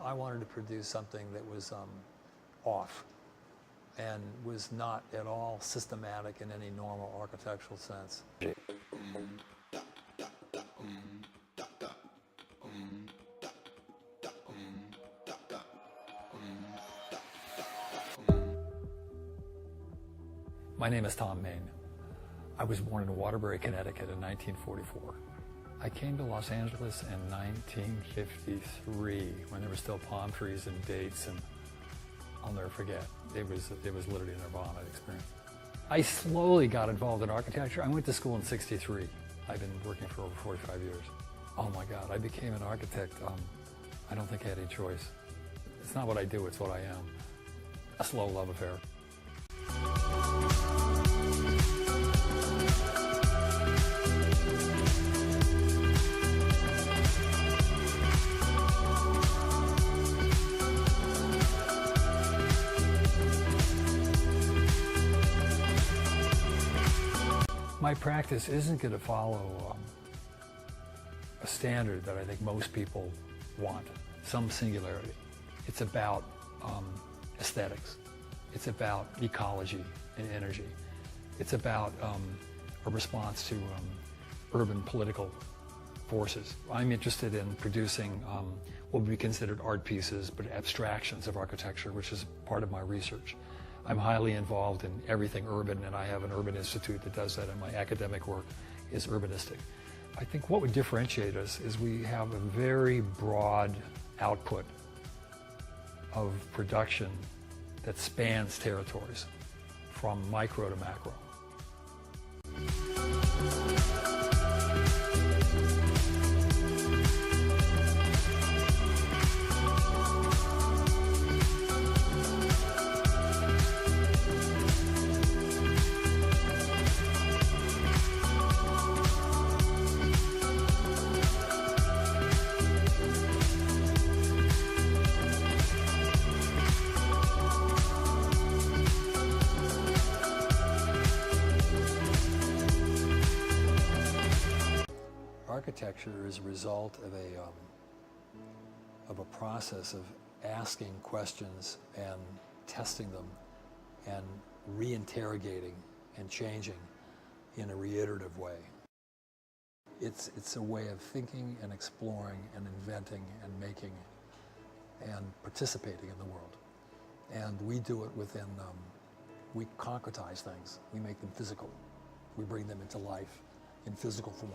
I wanted to produce something that was off and was not at all systematic in any normal architectural sense. My name is Thom Mayne. I was born in Waterbury, Connecticut in 1944. I came to Los Angeles in 1953 when there were still palm trees and dates, and I'll never forget. It was literally a nirvana experience. I slowly got involved in architecture. I went to school in '63. I've been working for over 45 years. Oh my God, I became an architect. I don't think I had any choice. It's not what I do, it's what I am. A slow love affair. My practice isn't going to follow a standard that I think most people want, some singularity. It's about aesthetics. It's about ecology and energy. It's about a response to urban political forces. I'm interested in producing what would be considered art pieces, but abstractions of architecture, which is part of my research. I'm highly involved in everything urban, and I have an urban institute that does that, and my academic work is urbanistic. I think what would differentiate us is we have a very broad output of production that spans territories, from micro to macro. Architecture is a result of a process of asking questions and testing them and reinterrogating and changing in a reiterative way. It's a way of thinking and exploring and inventing and making and participating in the world. And we do it within, we concretize things. We make them physical. We bring them into life in physical form.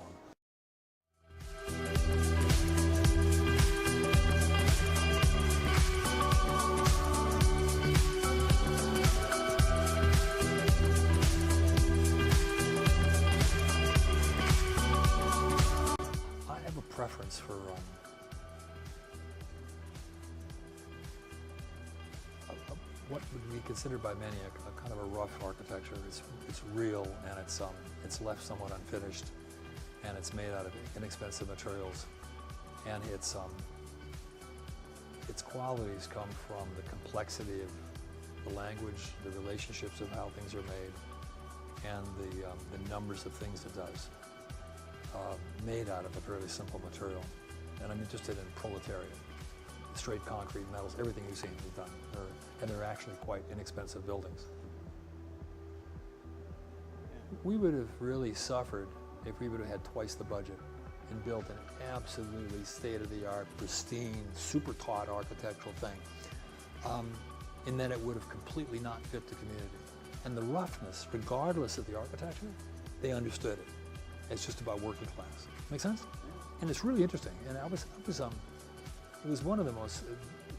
I have a preference for what would be considered by many a kind of a rough architecture. It's real, and it's left somewhat unfinished, and it's made out of inexpensive materials, and its qualities come from the complexity of the language, the relationships of how things are made, and the numbers of things it does, made out of a fairly simple material. And I'm interested in proletariat, straight concrete, metals, everything you've seen is done, and they're actually quite inexpensive buildings. We would have really suffered if we would have had twice the budget and built an absolutely state-of-the-art, pristine, super taut architectural thing, in that it would have completely not fit the community. And the roughness, regardless of the architecture, they understood it. It's just about working class. Make sense? And it's really interesting. And it was one of the most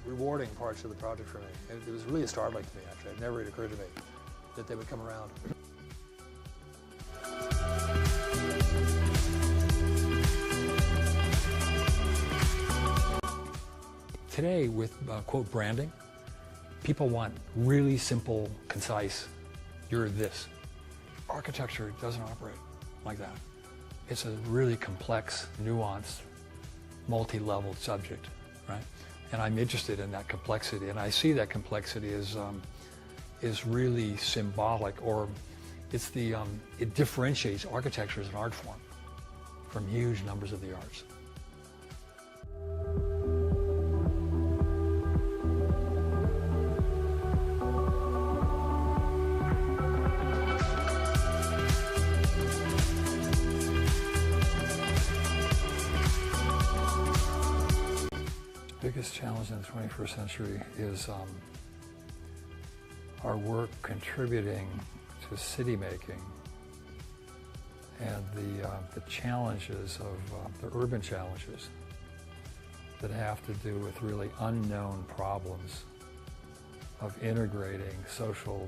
rewarding parts of the project for me. It was really startling to me, actually. It never occurred to me that they would come around. Today, with quote branding, people want really simple, concise, you're this. Architecture doesn't operate like that. It's a really complex, nuanced, multi-level subject, right? And I'm interested in that complexity, and I see that complexity is really symbolic, or it's it differentiates architecture as an art form from huge numbers of the arts. biggest challenge in the 21st century is our work contributing to city making and the challenges of the urban challenges that have to do with really unknown problems of integrating social,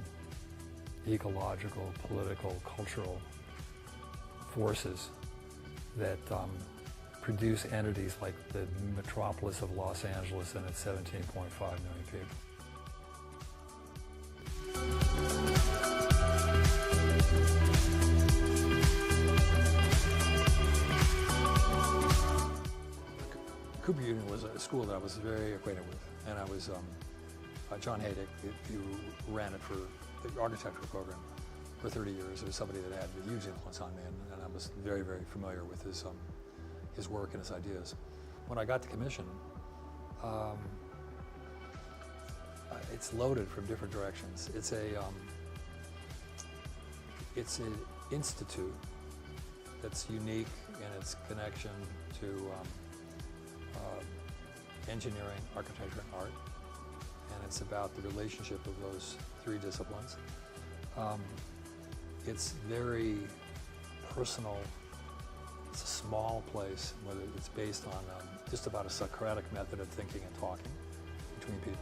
ecological, political, cultural forces that produce entities like the metropolis of Los Angeles and its 17.5 million people. Cooper Union was a school that I was very acquainted with, and I was John Haydick, who ran it for the architecture program for 30 years. It was somebody that had a huge influence on me, and I was very, very familiar with his work and his ideas. When I got the commission, it's loaded from different directions. It's an institute that's unique in its connection to engineering, architecture, and art, and it's about the relationship of those three disciplines. It's very personal. It's a small place, whether it's based on just about a Socratic method of thinking and talking between people.